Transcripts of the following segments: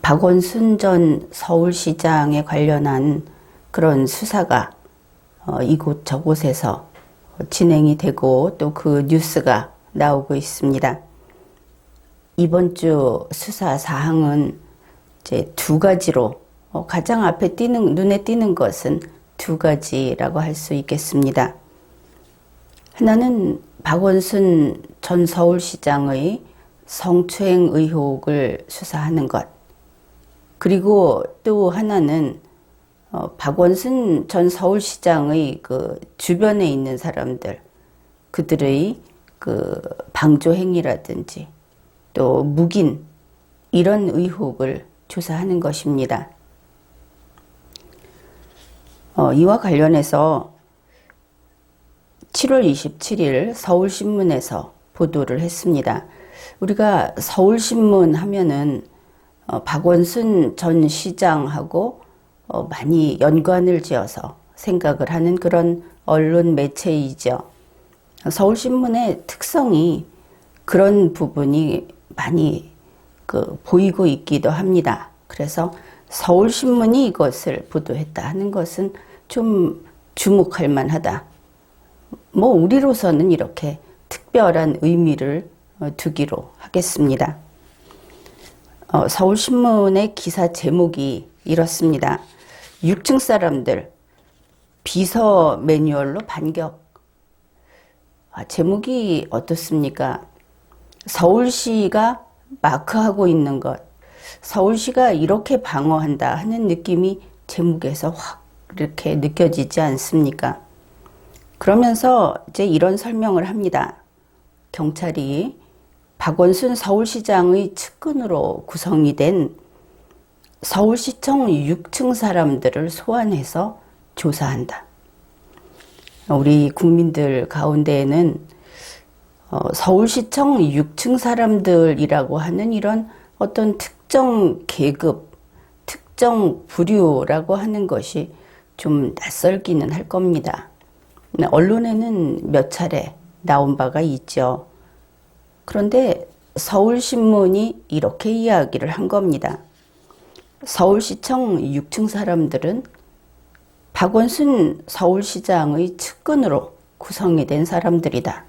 박원순 전 서울시장에 관련한 그런 수사가 이곳 저곳에서 진행이 되고 또 그 뉴스가 나오고 있습니다. 이번 주 수사 사항은 이제 두 가지로 가장 앞에 눈에 띄는 것은 두 가지라고 할 수 있겠습니다. 하나는 박원순 전 서울시장의 성추행 의혹을 수사하는 것. 그리고 또 하나는 박원순 전 서울시장의 그 주변에 있는 사람들, 그들의 그 방조 행위라든지 또 묵인 이런 의혹을 조사하는 것입니다. 이와 관련해서 7월 27일 서울신문에서 보도를 했습니다. 우리가 서울신문 하면은 박원순 전 시장하고 많이 연관을 지어서 생각을 하는 그런 언론 매체이죠. 서울신문의 특성이 그런 부분이 많이 보이고 있기도 합니다. 그래서 서울신문이 이것을 보도했다 하는 것은 좀 주목할 만하다. 뭐 우리로서는 이렇게 특별한 의미를 두기로 하겠습니다. 서울신문의 기사 제목이 이렇습니다. 6층 사람들 비서 매뉴얼로 반격. 제목이 어떻습니까? 서울시가 마크하고 있는 것, 서울시가 이렇게 방어한다 하는 느낌이 제목에서 확 이렇게 느껴지지 않습니까? 그러면서 이제 이런 설명을 합니다. 경찰이 박원순 서울시장의 측근으로 구성이 된 서울시청 6층 사람들을 소환해서 조사한다. 우리 국민들 가운데에는 서울시청 6층 사람들이라고 하는 이런 어떤 특정 계급, 특정 부류라고 하는 것이 좀 낯설기는 할 겁니다. 언론에는 몇 차례 나온 바가 있죠. 그런데 서울신문이 이렇게 이야기를 한 겁니다. 서울시청 6층 사람들은 박원순 서울시장의 측근으로 구성이 된 사람들이다.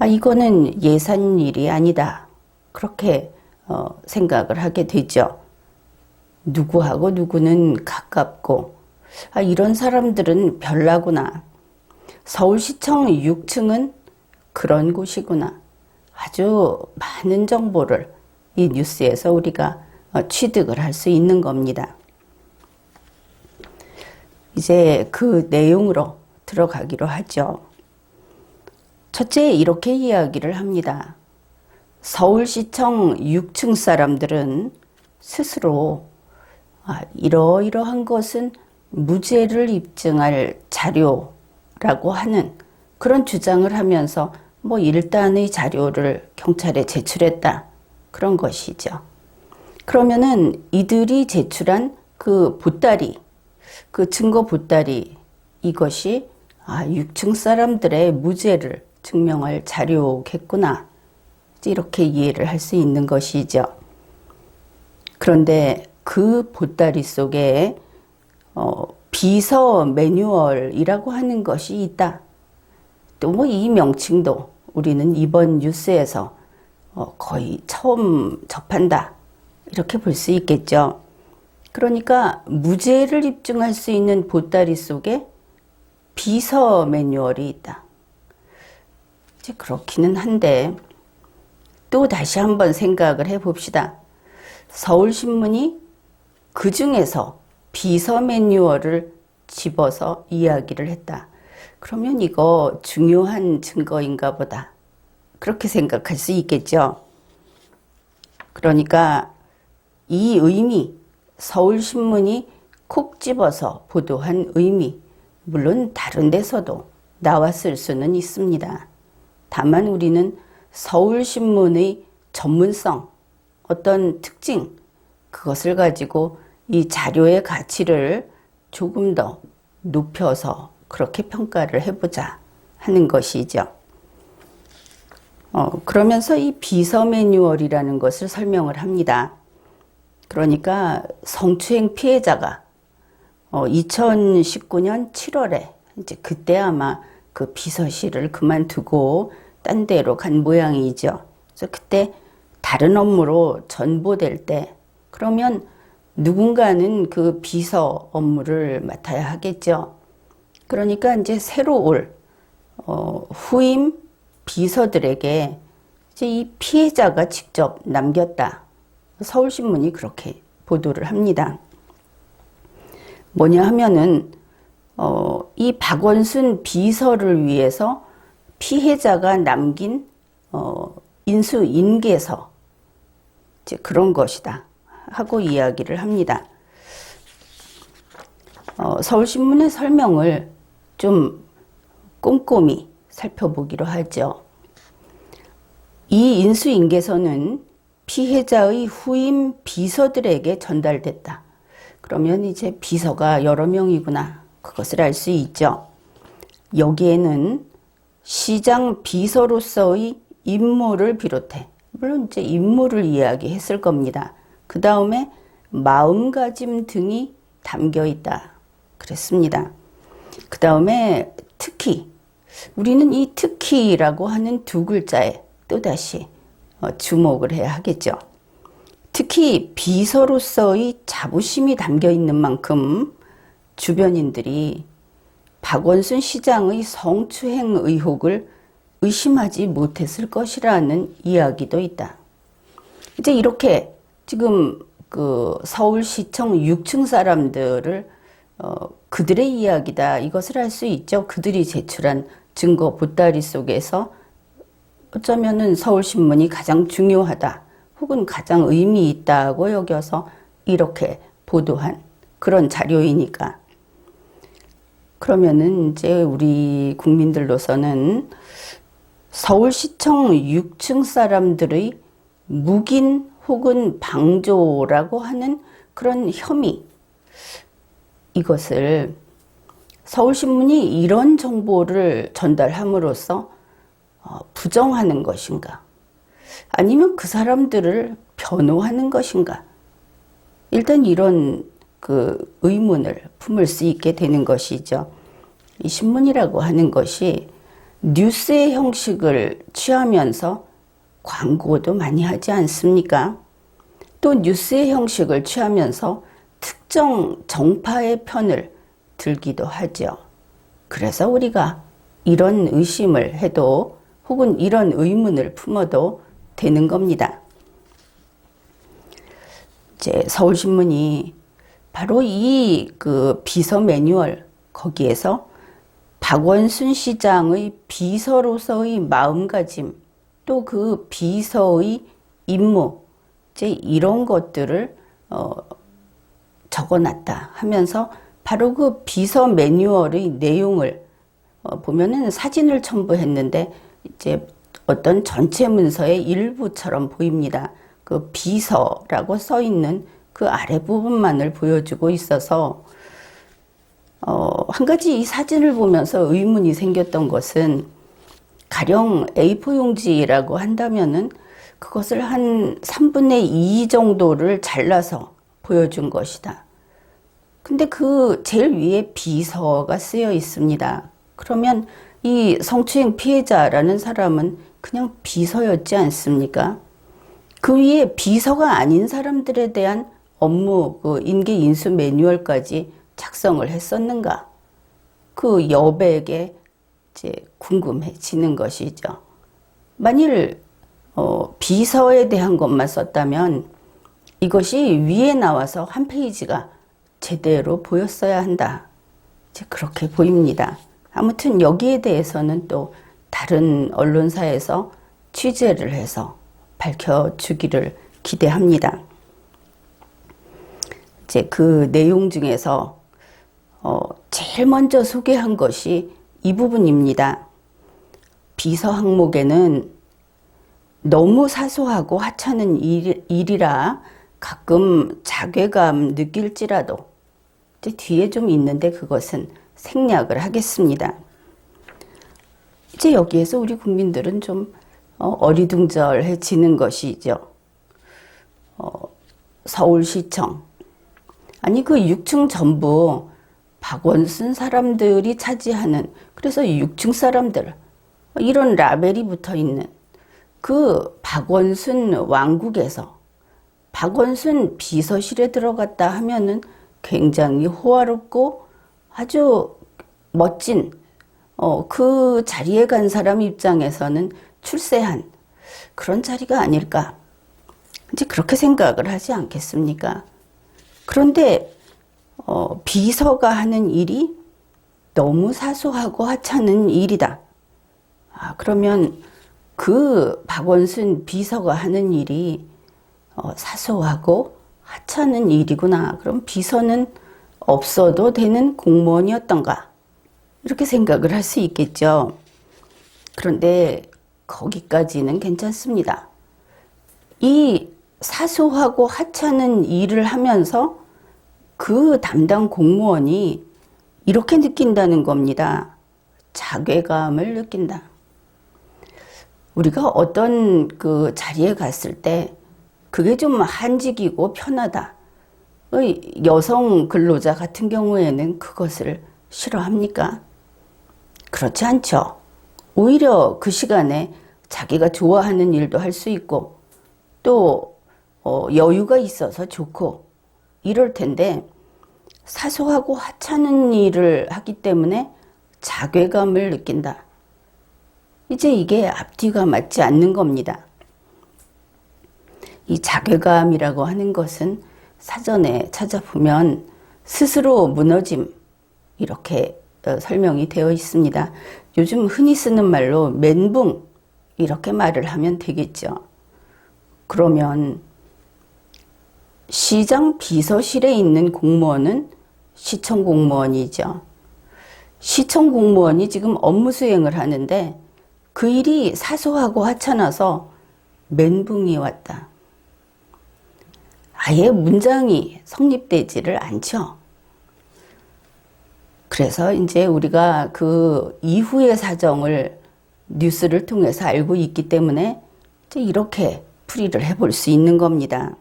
이거는 예산일이 아니다. 그렇게 생각을 하게 되죠. 누구하고 누구는 가깝고 이런 사람들은 별나구나. 서울시청 6층은 그런 곳이구나. 아주 많은 정보를 이 뉴스에서 우리가 취득을 할 수 있는 겁니다. 이제 그 내용으로 들어가기로 하죠. 첫째, 이렇게 이야기를 합니다. 서울시청 6층 사람들은 스스로 이러이러한 것은 무죄를 입증할 자료라고 하는 그런 주장을 하면서 일단의 자료를 경찰에 제출했다. 그런 것이죠. 그러면은 이들이 제출한 그 보따리, 그 증거 보따리, 이것이 6층 사람들의 무죄를 증명할 자료겠구나. 이렇게 이해를 할 수 있는 것이죠. 그런데 그 보따리 속에 비서 매뉴얼이라고 하는 것이 있다. 또 이 명칭도 우리는 이번 뉴스에서 거의 처음 접한다. 이렇게 볼 수 있겠죠. 그러니까 무죄를 입증할 수 있는 보따리 속에 비서 매뉴얼이 있다. 이제 그렇기는 한데 또 다시 한번 생각을 해봅시다. 서울신문이 그 중에서 비서 매뉴얼을 집어서 이야기를 했다. 그러면 이거 중요한 증거인가 보다. 그렇게 생각할 수 있겠죠. 그러니까 이 의미, 서울신문이 콕 집어서 보도한 의미, 물론 다른 데서도 나왔을 수는 있습니다. 다만 우리는 서울신문의 전문성, 어떤 특징, 그것을 가지고 이 자료의 가치를 조금 더 높여서 그렇게 평가를 해보자 하는 것이죠. 그러면서 이 비서 매뉴얼이라는 것을 설명을 합니다. 그러니까 성추행 피해자가 2019년 7월에 이제 그때 아마 그 비서실을 그만두고 딴 데로 간 모양이죠. 그래서 그때 다른 업무로 전보될 때 그러면 누군가는 그 비서 업무를 맡아야 하겠죠. 그러니까 이제 새로 올 후임 비서들에게 이제 이 피해자가 직접 남겼다. 서울신문이 그렇게 보도를 합니다. 뭐냐 하면은 이 박원순 비서를 위해서 피해자가 남긴 인수인계서 이제 그런 것이다 하고 이야기를 합니다. 서울신문의 설명을 좀 꼼꼼히 살펴보기로 하죠. 이 인수인계서는 피해자의 후임 비서들에게 전달됐다. 그러면 이제 비서가 여러 명이구나. 그것을 알 수 있죠. 여기에는 시장 비서로서의 임무를 비롯해, 물론 이제 임무를 이야기했을 겁니다. 그 다음에 마음가짐 등이 담겨 있다. 그랬습니다. 그 다음에 특히, 우리는 이 특히라고 하는 두 글자에 또다시 주목을 해야 하겠죠. 특히 비서로서의 자부심이 담겨 있는 만큼 주변인들이 박원순 시장의 성추행 의혹을 의심하지 못했을 것이라는 이야기도 있다. 이제 이렇게 지금 그 서울시청 6층 사람들을 그들의 이야기다 이것을 알 수 있죠. 그들이 제출한 증거 보따리 속에서 어쩌면은 서울신문이 가장 중요하다 혹은 가장 의미 있다고 여겨서 이렇게 보도한 그런 자료이니까. 그러면은 이제 우리 국민들로서는 서울시청 6층 사람들의 묵인 혹은 방조라고 하는 그런 혐의, 이것을 서울신문이 이런 정보를 전달함으로써 부정하는 것인가? 아니면 그 사람들을 변호하는 것인가? 일단 이런 그 의문을 품을 수 있게 되는 것이죠. 이 신문이라고 하는 것이 뉴스의 형식을 취하면서 광고도 많이 하지 않습니까? 또 뉴스의 형식을 취하면서 특정 정파의 편을 들기도 하죠. 그래서 우리가 이런 의심을 해도 혹은 이런 의문을 품어도 되는 겁니다. 이제 서울신문이 바로 이 그 비서 매뉴얼 거기에서 박원순 시장의 비서로서의 마음가짐 또 그 비서의 임무 이제 이런 것들을 적어놨다 하면서 바로 그 비서 매뉴얼의 내용을 보면은 사진을 첨부했는데 이제 어떤 전체 문서의 일부처럼 보입니다. 그 비서라고 써 있는 그 아래 부분만을 보여주고 있어서 한 가지 이 사진을 보면서 의문이 생겼던 것은 가령 A4 용지라고 한다면은 그것을 한 3분의 2 정도를 잘라서 보여준 것이다. 근데 그 제일 위에 비서가 쓰여 있습니다. 그러면 이 성추행 피해자라는 사람은 그냥 비서였지 않습니까? 그 위에 비서가 아닌 사람들에 대한 업무 그 인계 인수 매뉴얼까지 작성을 했었는가? 그 여백에 이제 궁금해지는 것이죠. 만일 비서에 대한 것만 썼다면 이것이 위에 나와서 한 페이지가 제대로 보였어야 한다. 이제 그렇게 보입니다. 아무튼 여기에 대해서는 또 다른 언론사에서 취재를 해서 밝혀주기를 기대합니다. 이제 그 내용 중에서 제일 먼저 소개한 것이 이 부분입니다. 비서 항목에는 너무 사소하고 하찮은 일이라 가끔 자괴감 느낄지라도 이제 뒤에 좀 있는데 그것은 생략을 하겠습니다. 이제 여기에서 우리 국민들은 좀 어리둥절해지는 것이죠. 서울시청 아니 그 6층 전부 박원순 사람들이 차지하는 그래서 6층 사람들 이런 라벨이 붙어 있는 그 박원순 왕국에서 박원순 비서실에 들어갔다 하면은 굉장히 호화롭고 아주 멋진 그 자리에 간 사람 입장에서는 출세한 그런 자리가 아닐까 이제 그렇게 생각을 하지 않겠습니까? 그런데 비서가 하는 일이 너무 사소하고 하찮은 일이다. 그러면 그 박원순 비서가 하는 일이 사소하고 하찮은 일이구나. 그럼 비서는 없어도 되는 공무원이었던가? 이렇게 생각을 할 수 있겠죠. 그런데 거기까지는 괜찮습니다. 이 사소하고 하찮은 일을 하면서 그 담당 공무원이 이렇게 느낀다는 겁니다. 자괴감을 느낀다. 우리가 어떤 그 자리에 갔을 때 그게 좀 한직이고 편하다. 여성 근로자 같은 경우에는 그것을 싫어합니까? 그렇지 않죠. 오히려 그 시간에 자기가 좋아하는 일도 할 수 있고 또 여유가 있어서 좋고 이럴 텐데 사소하고 하찮은 일을 하기 때문에 자괴감을 느낀다. 이제 이게 앞뒤가 맞지 않는 겁니다. 이 자괴감이라고 하는 것은 사전에 찾아보면 스스로 무너짐 이렇게 설명이 되어 있습니다. 요즘 흔히 쓰는 말로 멘붕 이렇게 말을 하면 되겠죠. 그러면 시장 비서실에 있는 공무원은 시청 공무원이죠. 시청 공무원이 지금 업무 수행을 하는데 그 일이 사소하고 하찮아서 멘붕이 왔다. 아예 문장이 성립되지를 않죠. 그래서 이제 우리가 그 이후의 사정을 뉴스를 통해서 알고 있기 때문에 이제 이렇게 풀이를 해볼 수 있는 겁니다.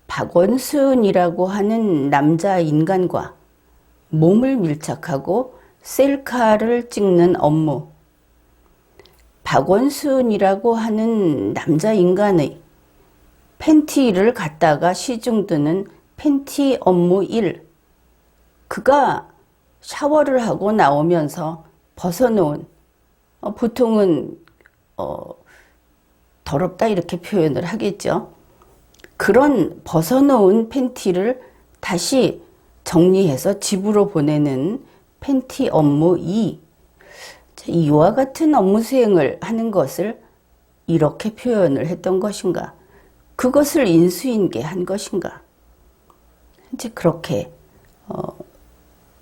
박원순이라고 하는 남자 인간과 몸을 밀착하고 셀카를 찍는 업무. 박원순이라고 하는 남자 인간의 팬티를 갖다가 시중 드는 팬티 업무 1. 그가 샤워를 하고 나오면서 벗어놓은 보통은 더럽다 이렇게 표현을 하겠죠. 그런 벗어놓은 팬티를 다시 정리해서 집으로 보내는 팬티 업무 2. 이와 같은 업무 수행을 하는 것을 이렇게 표현을 했던 것인가? 그것을 인수인계한 것인가? 이제 그렇게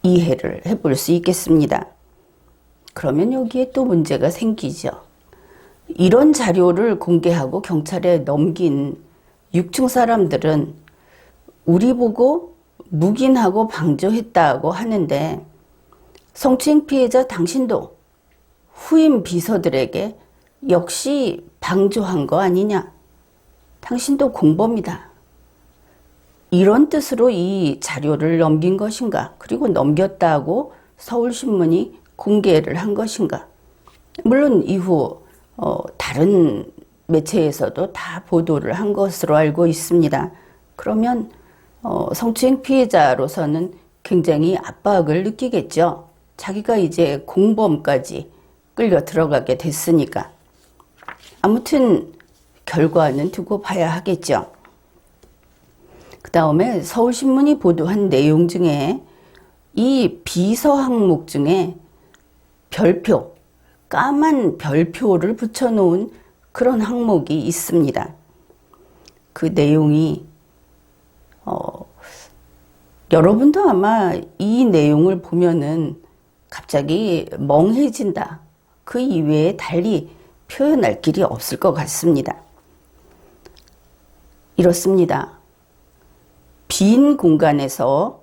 이해를 해볼 수 있겠습니다. 그러면 여기에 또 문제가 생기죠. 이런 자료를 공개하고 경찰에 넘긴 6층 사람들은 우리 보고 묵인하고 방조했다고 하는데 성추행 피해자 당신도 후임 비서들에게 역시 방조한 거 아니냐? 당신도 공범이다. 이런 뜻으로 이 자료를 넘긴 것인가? 그리고 넘겼다고 서울신문이 공개를 한 것인가? 물론 이후 다른 매체에서도 다 보도를 한 것으로 알고 있습니다. 그러면 성추행 피해자로서는 굉장히 압박을 느끼겠죠. 자기가 이제 공범까지 끌려 들어가게 됐으니까. 아무튼 결과는 두고 봐야 하겠죠. 그 다음에 서울신문이 보도한 내용 중에 이 비서 항목 중에 별표, 까만 별표를 붙여놓은 그런 항목이 있습니다. 그 내용이 여러분도 아마 이 내용을 보면은 갑자기 멍해진다. 그 이외에 달리 표현할 길이 없을 것 같습니다. 이렇습니다. 빈 공간에서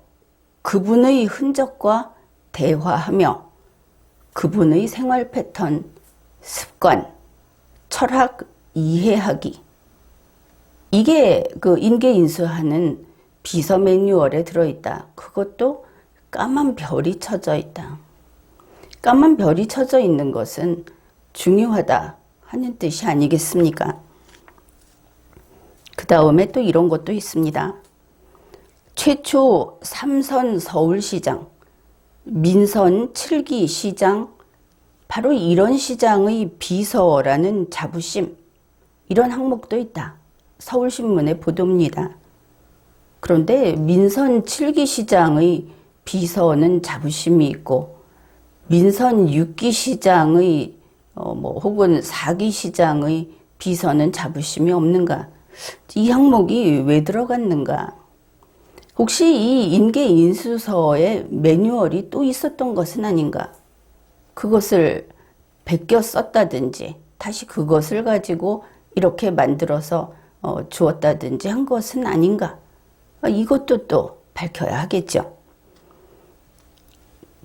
그분의 흔적과 대화하며 그분의 생활 패턴, 습관, 철학 이해하기. 이게 그 인계인수하는 비서 매뉴얼에 들어있다. 그것도 까만 별이 쳐져 있다. 까만 별이 쳐져 있는 것은 중요하다 하는 뜻이 아니겠습니까? 그 다음에 또 이런 것도 있습니다. 최초 3선 서울시장, 민선 7기 시장, 바로 이런 시장의 비서라는 자부심, 이런 항목도 있다. 서울신문의 보도입니다. 그런데 민선 7기 시장의 비서는 자부심이 있고 민선 6기 시장의 혹은 4기 시장의 비서는 자부심이 없는가? 이 항목이 왜 들어갔는가? 혹시 이 인계인수서에 매뉴얼이 또 있었던 것은 아닌가? 그것을 베껴 썼다든지 다시 그것을 가지고 이렇게 만들어서 주었다든지 한 것은 아닌가? 이것도 또 밝혀야 하겠죠.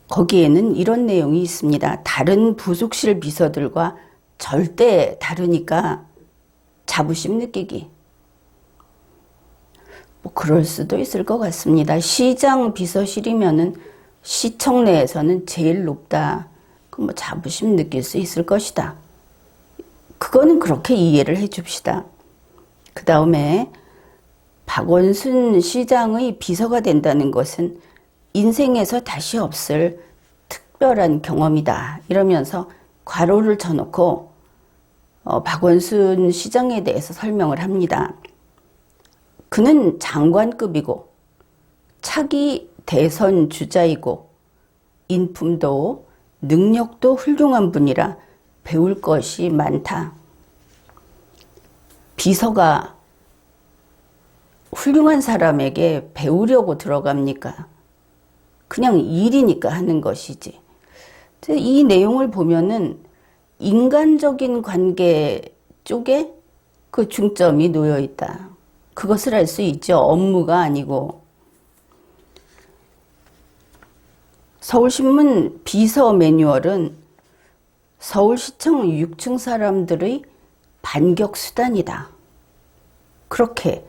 거기에는 이런 내용이 있습니다. 다른 부속실 비서들과 절대 다르니까 자부심 느끼기. 그럴 수도 있을 것 같습니다. 시장 비서실이면은 시청 내에서는 제일 높다. 자부심 느낄 수 있을 것이다. 그거는 그렇게 이해를 해 줍시다. 그 다음에 박원순 시장의 비서가 된다는 것은 인생에서 다시 없을 특별한 경험이다. 이러면서 괄호를 쳐놓고 박원순 시장에 대해서 설명을 합니다. 그는 장관급이고 차기 대선 주자이고 인품도 능력도 훌륭한 분이라 배울 것이 많다. 비서가 훌륭한 사람에게 배우려고 들어갑니까? 그냥 일이니까 하는 것이지. 이 내용을 보면은 인간적인 관계 쪽에 그 중점이 놓여 있다. 그것을 알 수 있죠. 업무가 아니고. 서울신문 비서 매뉴얼은 서울시청 6층 사람들의 반격수단이다. 그렇게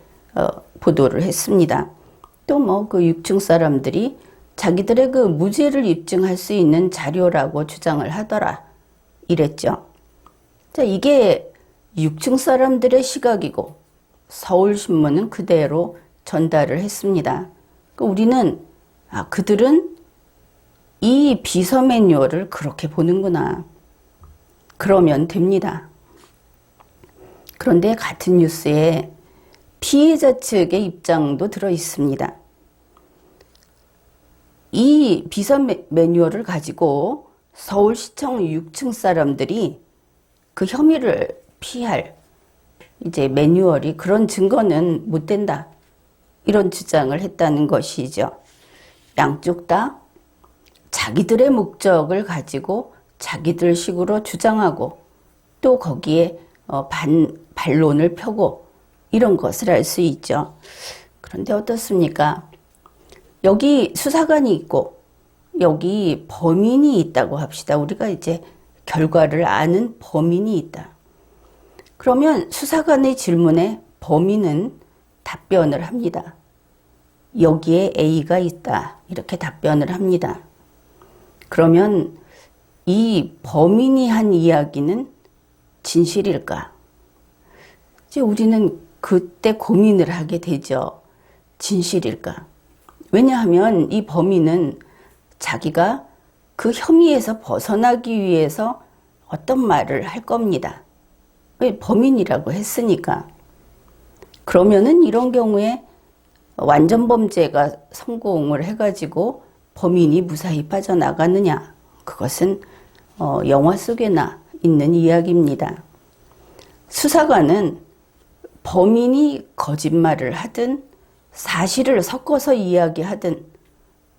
보도를 했습니다. 또 그 6층 사람들이 자기들의 그 무죄를 입증할 수 있는 자료라고 주장을 하더라. 이랬죠. 자, 이게 6층 사람들의 시각이고 서울신문은 그대로 전달을 했습니다. 우리는 그들은 이 비서 매뉴얼을 그렇게 보는구나. 그러면 됩니다. 그런데 같은 뉴스에 피해자 측의 입장도 들어 있습니다. 이 비서 매뉴얼을 가지고 서울시청 6층 사람들이 그 혐의를 피할 이제 매뉴얼이 그런 증거는 못 된다. 이런 주장을 했다는 것이죠. 양쪽 다 자기들의 목적을 가지고 자기들 식으로 주장하고 또 거기에 반론을 펴고 이런 것을 알 수 있죠. 그런데 어떻습니까? 여기 수사관이 있고 여기 범인이 있다고 합시다. 우리가 이제 결과를 아는 범인이 있다. 그러면 수사관의 질문에 범인은 답변을 합니다. 여기에 A가 있다. 이렇게 답변을 합니다. 그러면 이 범인이 한 이야기는 진실일까? 이제 우리는 그때 고민을 하게 되죠. 진실일까? 왜냐하면 이 범인은 자기가 그 혐의에서 벗어나기 위해서 어떤 말을 할 겁니다. 왜 범인이라고 했으니까. 그러면은 이런 경우에 완전 범죄가 성공을 해가지고 범인이 무사히 빠져나가느냐? 그것은 영화 속에나 있는 이야기입니다. 수사관은 범인이 거짓말을 하든 사실을 섞어서 이야기하든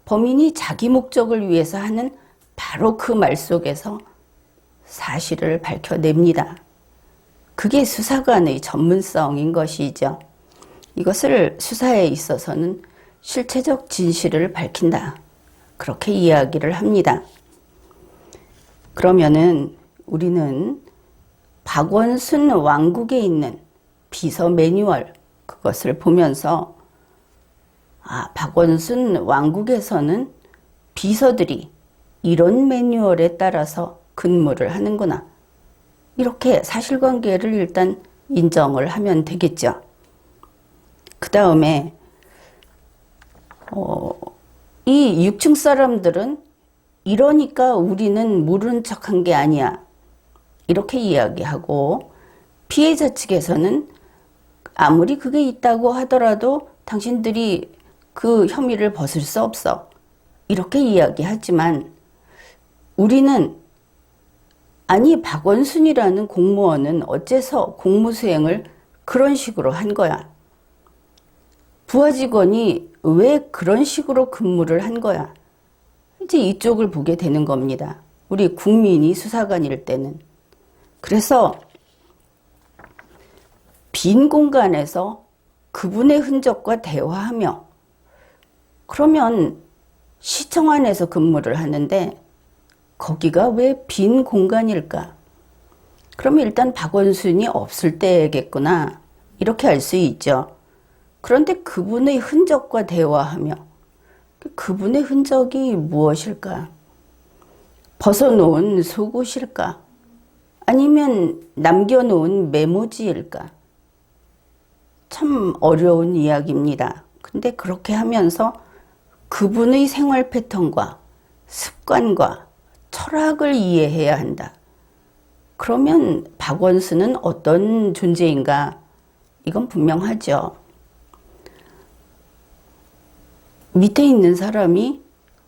범인이 자기 목적을 위해서 하는 바로 그 말 속에서 사실을 밝혀냅니다. 그게 수사관의 전문성인 것이죠. 이것을 수사에 있어서는 실체적 진실을 밝힌다. 그렇게 이야기를 합니다. 그러면은 우리는 박원순 왕국에 있는 비서 매뉴얼 그것을 보면서 박원순 왕국에서는 비서들이 이런 매뉴얼에 따라서 근무를 하는구나. 이렇게 사실관계를 일단 인정을 하면 되겠죠. 그 다음에 이 6층 사람들은 이러니까 우리는 모른 척한 게 아니야. 이렇게 이야기하고 피해자 측에서는 아무리 그게 있다고 하더라도 당신들이 그 혐의를 벗을 수 없어. 이렇게 이야기하지만 우리는 아니 박원순이라는 공무원은 어째서 공무수행을 그런 식으로 한 거야. 부하 직원이 왜 그런 식으로 근무를 한 거야. 이제 이쪽을 보게 되는 겁니다. 우리 국민이 수사관일 때는. 그래서 빈 공간에서 그분의 흔적과 대화하며 그러면 시청 안에서 근무를 하는데 거기가 왜 빈 공간일까? 그러면 일단 박원순이 없을 때겠구나. 이렇게 알 수 있죠. 그런데 그분의 흔적과 대화하며 그분의 흔적이 무엇일까? 벗어놓은 속옷일까? 아니면 남겨놓은 메모지일까? 참 어려운 이야기입니다. 근데 그렇게 하면서 그분의 생활 패턴과 습관과 철학을 이해해야 한다. 그러면 박원순은 어떤 존재인가? 이건 분명하죠. 밑에 있는 사람이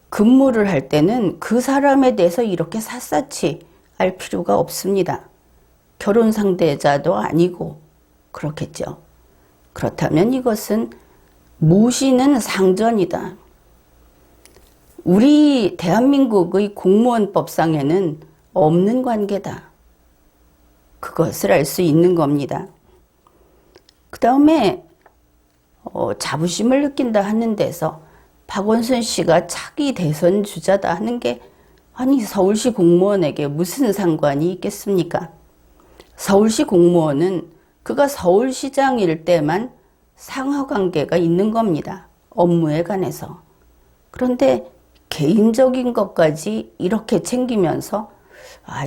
근무를 할 때는 그 사람에 대해서 이렇게 샅샅이 알 필요가 없습니다. 결혼 상대자도 아니고 그렇겠죠. 그렇다면 이것은 모시는 상전이다. 우리 대한민국의 공무원법상에는 없는 관계다. 그것을 알 수 있는 겁니다. 그 다음에 자부심을 느낀다 하는 데서 박원순 씨가 차기 대선 주자다 하는 게 아니 서울시 공무원에게 무슨 상관이 있겠습니까? 서울시 공무원은 그가 서울시장일 때만 상하관계가 있는 겁니다. 업무에 관해서. 그런데 개인적인 것까지 이렇게 챙기면서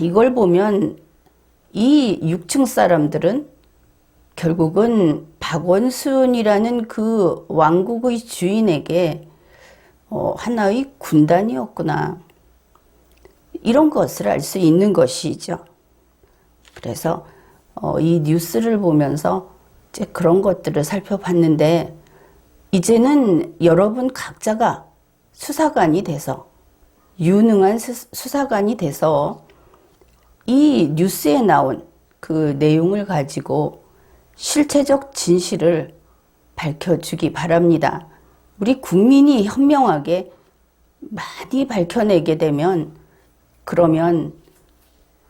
이걸 보면 이 6층 사람들은 결국은 박원순이라는 그 왕국의 주인에게 하나의 군단이었구나. 이런 것을 알 수 있는 것이죠. 그래서 이 뉴스를 보면서 이제 그런 것들을 살펴봤는데 이제는 여러분 각자가 수사관이 돼서 유능한 수사관이 돼서 이 뉴스에 나온 그 내용을 가지고 실체적 진실을 밝혀주기 바랍니다. 우리 국민이 현명하게 많이 밝혀내게 되면 그러면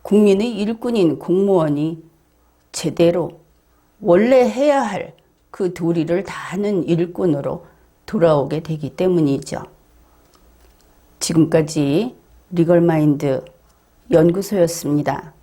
국민의 일꾼인 공무원이 제대로 원래 해야 할 그 도리를 다하는 일꾼으로 돌아오게 되기 때문이죠. 지금까지 리걸마인드 연구소였습니다.